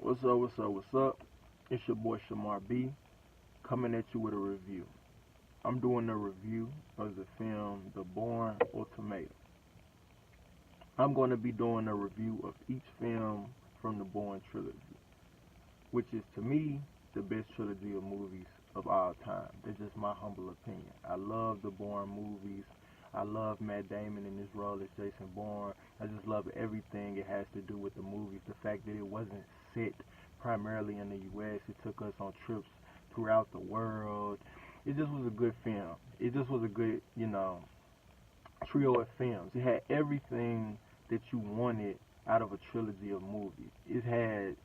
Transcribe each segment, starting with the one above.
What's up, what's up, what's up? It's your boy Shamar B, coming at you with a review. I'm doing a review of the film The Bourne Ultimatum. I'm going to be doing a review of each film from the Bourne trilogy, which is to me the best trilogy of movies of all time. That's just my humble opinion. I love the Bourne movies. I love Matt Damon in his role as Jason Bourne. I just love everything it has to do with the movies. The fact that it wasn't set primarily in the U.S. It took us on trips throughout the world. It just was a good film. It just was a good, trio of films. It had everything that you wanted out of a trilogy of movies. It had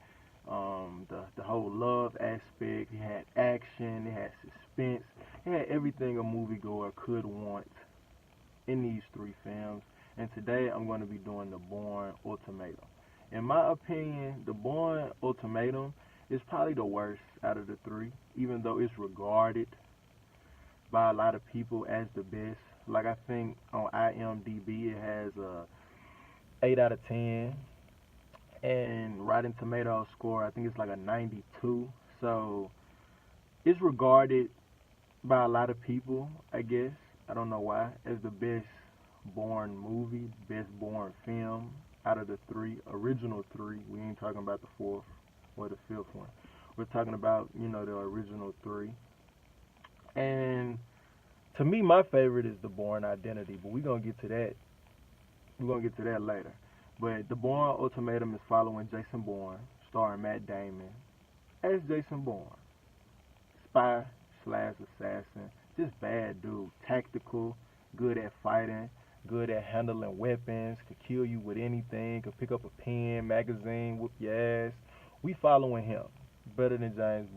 the whole love aspect. It had action. It had suspense. It had everything a moviegoer could want in these three films. And today I'm going to be doing the Bourne Ultimatum. In my opinion, the Bourne Ultimatum is probably the worst out of the three, even though it's regarded by a lot of people as the best. Like, I think on IMDb it has a 8 out of 10, and Rotten Tomatoes score, I think it's like a 92. So it's regarded by a lot of people, I guess, I don't know why, as the best Bourne movie, best Bourne film out of the original three. We ain't talking about the fourth or the fifth one. We're talking about, the original three. And to me, my favorite is the Bourne Identity, but we're going to get to that. We're going to get to that later. But the Bourne Ultimatum is following Jason Bourne, starring Matt Damon, as Jason Bourne. Spy slash assassin. Just bad dude. Tactical, good at fighting, good at handling weapons, could kill you with anything, could pick up a pen, magazine, whoop your ass. We following him. Better than James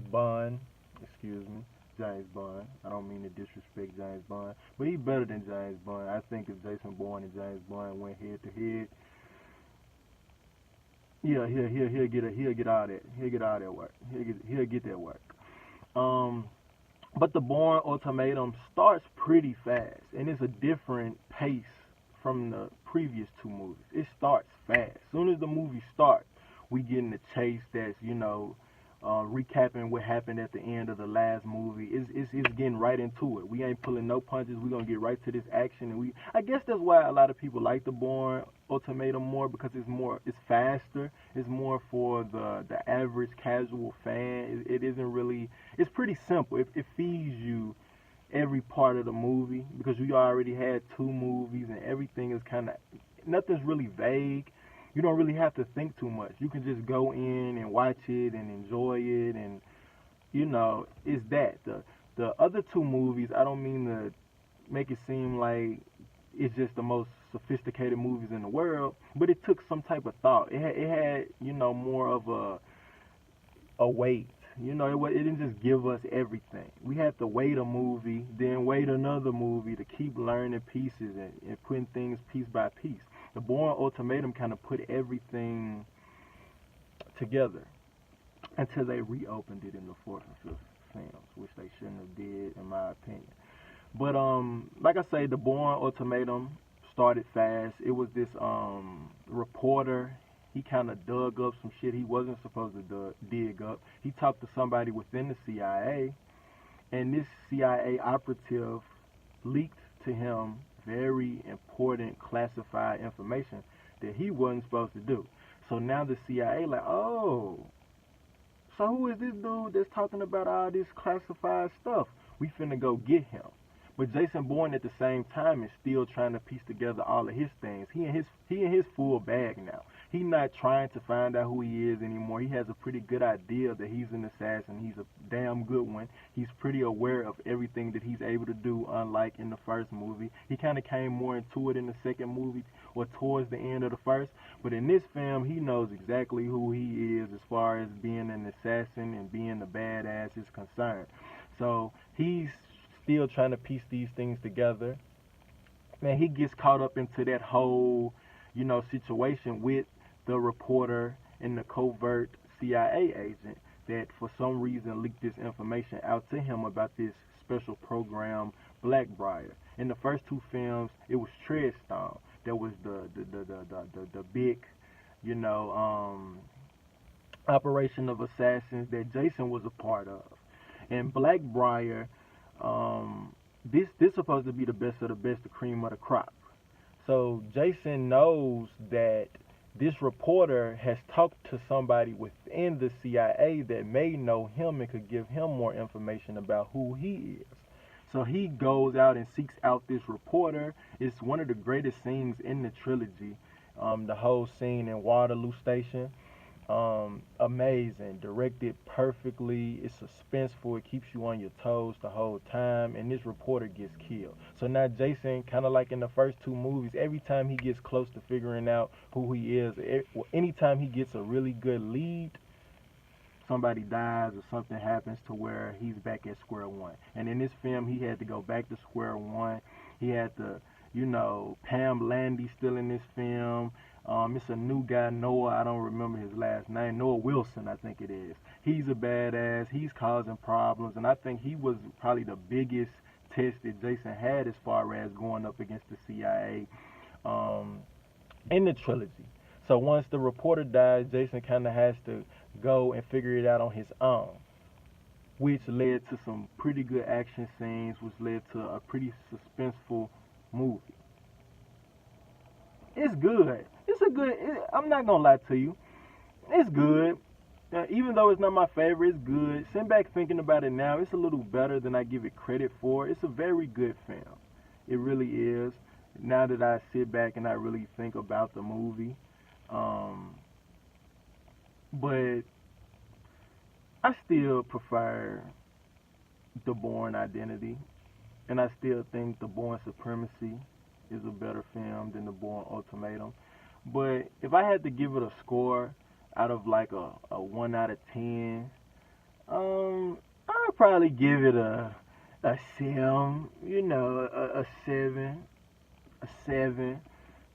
Bond. Excuse me. James Bond. I don't mean to disrespect James Bond, but he's better than James Bond. I think if Jason Bourne and James Bond went head to head, yeah, he'll get all that. He'll get all that work. He'll get that work. But the Bourne Ultimatum starts pretty fast, and it's a different pace from the previous two movies. It starts fast. As soon as the movie starts, we get in the chase that's, recapping what happened at the end of the last movie. It's getting right into it. We ain't pulling no punches. We're going to get right to this action. And I guess that's why a lot of people like the Bourne Ultimatum more, because it's faster. It's more for the average casual fan. It isn't really, it's pretty simple. It feeds you every part of the movie, because you already had two movies and everything is kind of, nothing's really vague. You don't really have to think too much. You can just go in and watch it and enjoy it, and it's that. The other two movies, I don't mean to make it seem like it's just the most sophisticated movies in the world, but it took some type of thought. It had more of a weight. It didn't just give us everything. We had to wait a movie, then wait another movie to keep learning pieces and putting things piece by piece. The Bourne Ultimatum kind of put everything together until they reopened it in the fourth and fifth films, which they shouldn't have did, in my opinion. But like I say, the Bourne Ultimatum started fast. It was this reporter. He kind of dug up some shit he wasn't supposed to dig up. He talked to somebody within the CIA, and this CIA operative leaked to him very important classified information that he wasn't supposed to do. So now the CIA like, oh, so who is this dude that's talking about all this classified stuff? We finna go get him. But Jason Bourne at the same time is still trying to piece together all of his things. He in his full bag now. He's not trying to find out who he is anymore. He has a pretty good idea that he's an assassin. He's a damn good one. He's pretty aware of everything that he's able to do, unlike in the first movie. He kind of came more into it in the second movie, or towards the end of the first. But in this film, he knows exactly who he is as far as being an assassin and being a badass is concerned. So he's still trying to piece these things together. Man, he gets caught up into that whole, situation with the reporter and the covert CIA agent that for some reason leaked this information out to him about this special program, Blackbriar. In the first two films, it was Treadstone that was the big, operation of assassins that Jason was a part of. And Blackbriar, this supposed to be the best of the best, the cream of the crop. So Jason knows that this reporter has talked to somebody within the CIA that may know him and could give him more information about who he is. So he goes out and seeks out this reporter. It's one of the greatest scenes in the trilogy. The whole scene in Waterloo Station, amazing, directed perfectly. It's suspenseful. It keeps you on your toes the whole time. And this reporter gets killed. So now Jason, kind of like in the first two movies, every time he gets close to figuring out who he is, anytime he gets a really good lead, somebody dies or something happens to where he's back at square one. And in this film, he had to go back to square one. He had to, Pam Landy's still in this film. It's a new guy, Noah, I don't remember his last name, Noah Wilson, I think it is. He's a badass. He's causing problems, and I think he was probably the biggest test that Jason had as far as going up against the CIA in the trilogy. So once the reporter dies, Jason kind of has to go and figure it out on his own, which led to some pretty good action scenes, which led to a pretty suspenseful movie. It's good. I'm not gonna lie to you. It's good. Even though it's not my favorite, it's good. Sitting back thinking about it now, it's a little better than I give it credit for. It's a very good film. It really is. Now that I sit back and I really think about the movie. But I still prefer the Bourne Identity. And I still think the Bourne Supremacy is a better film than the Bourne Ultimatum. But if I had to give it a score out of like a 1 out of 10, I'd probably give it a 7, a 7, a 7.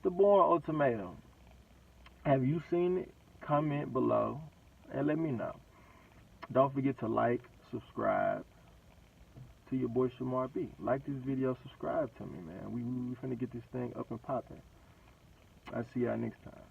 The Bourne Ultimatum. Have you seen it? Comment below and let me know. Don't forget to like, subscribe to your boy Shamar B. Like this video, subscribe to me, man. We finna get this thing up and popping. I'll see y'all next time.